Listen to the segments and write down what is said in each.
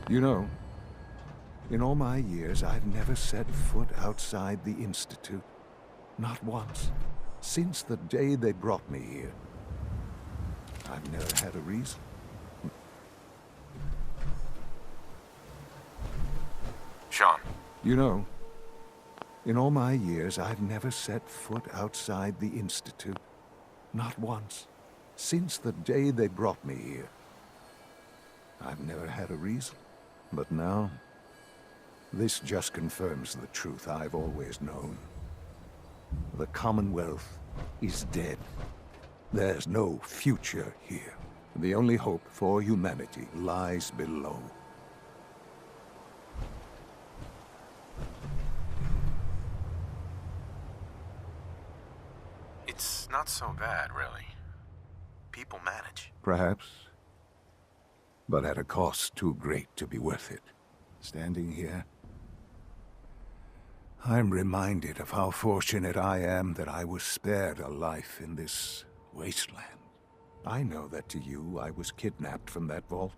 You know, in all my years, I've never set foot outside the Institute. Not once. Since the day they brought me here. I've never had a reason. Sean. You know, in all my years, I've never set foot outside the Institute. Not once. Since the day they brought me here. I've never had a reason. But now, this just confirms the truth I've always known. The Commonwealth is dead. There's no future here. The only hope for humanity lies below. It's not so bad, really. People manage. Perhaps. But at a cost too great to be worth it. Standing here, I'm reminded of how fortunate I am that I was spared a life in this wasteland. I know that to you, I was kidnapped from that vault.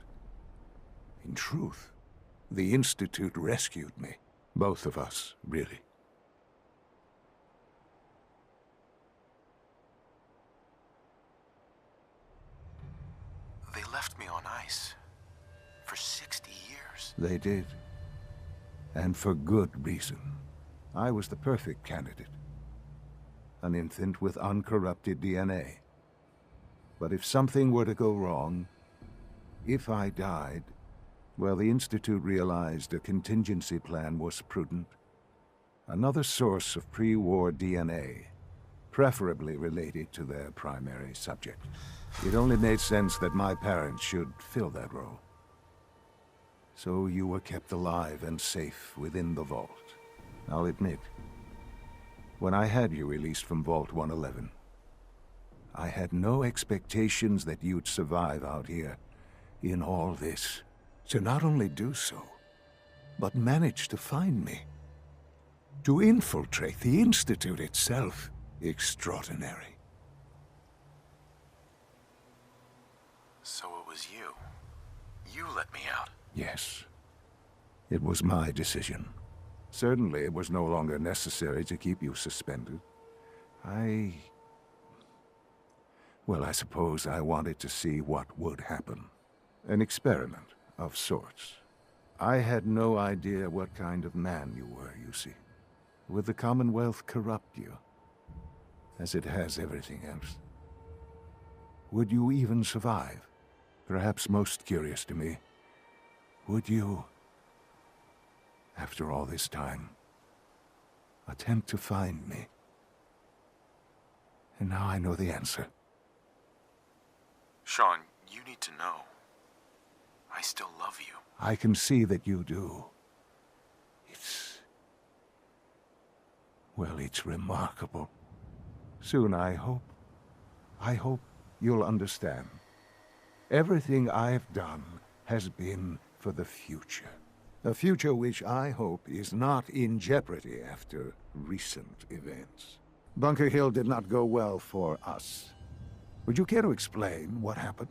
In truth, the Institute rescued me. Both of us, really. They left me on ice. For 60 years. They did. And for good reason. I was the perfect candidate. An infant with uncorrupted DNA. But if something were to go wrong, if I died, well, the Institute realized a contingency plan was prudent. Another source of pre-war DNA, preferably related to their primary subject. It only made sense that my parents should fill that role. So you were kept alive and safe within the vault. I'll admit, when I had you released from Vault 111, I had no expectations that you'd survive out here in all this. To not only do so, but manage to find me. To infiltrate the Institute itself. Extraordinary. So it was you. You let me out. Yes. It was my decision. Certainly it was no longer necessary to keep you suspended. Well, I suppose I wanted to see what would happen. An experiment of sorts. I had no idea what kind of man you were, you see. Would the Commonwealth corrupt you? As it has everything else? Would you even survive? Perhaps most curious to me, would you, after all this time, attempt to find me? And now I know the answer. Sean, you need to know. I still love you. I can see that you do. Well, it's remarkable. Soon, I hope you'll understand. Everything I've done has been for the future. A future which I hope is not in jeopardy after recent events. Bunker Hill did not go well for us. Would you care to explain what happened?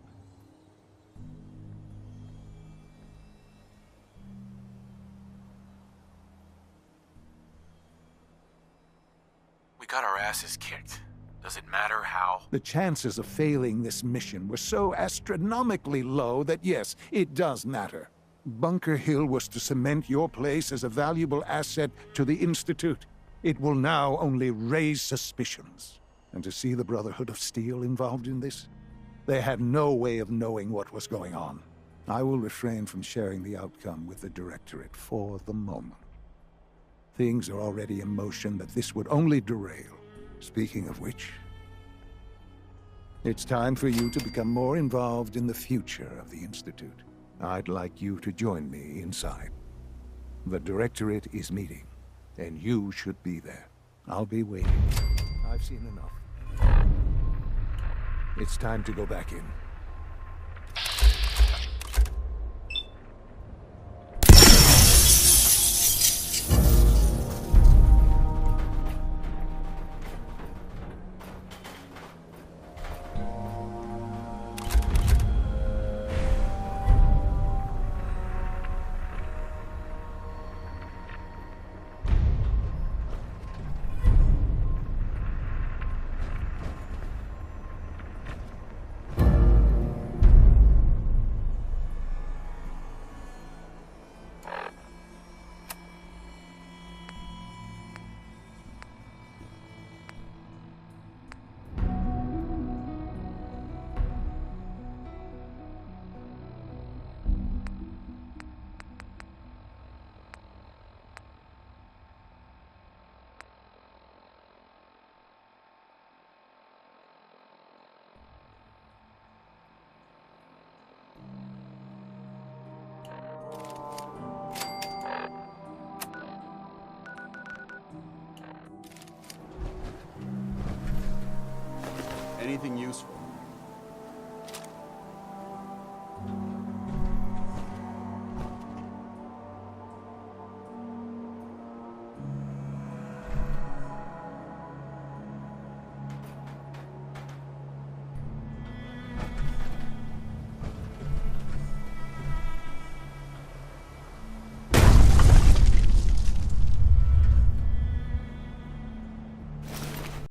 We got our asses kicked. Does it matter how? The chances of failing this mission were so astronomically low that yes, it does matter. Bunker Hill was to cement your place as a valuable asset to the Institute. It will now only raise suspicions. And to see the Brotherhood of Steel involved in this? They had no way of knowing what was going on. I will refrain from sharing the outcome with the Directorate for the moment. Things are already in motion that this would only derail. Speaking of which, it's time for you to become more involved in the future of the Institute. I'd like you to join me inside. The Directorate is meeting, and you should be there. I'll be waiting. I've seen enough. It's time to go back in. Anything useful?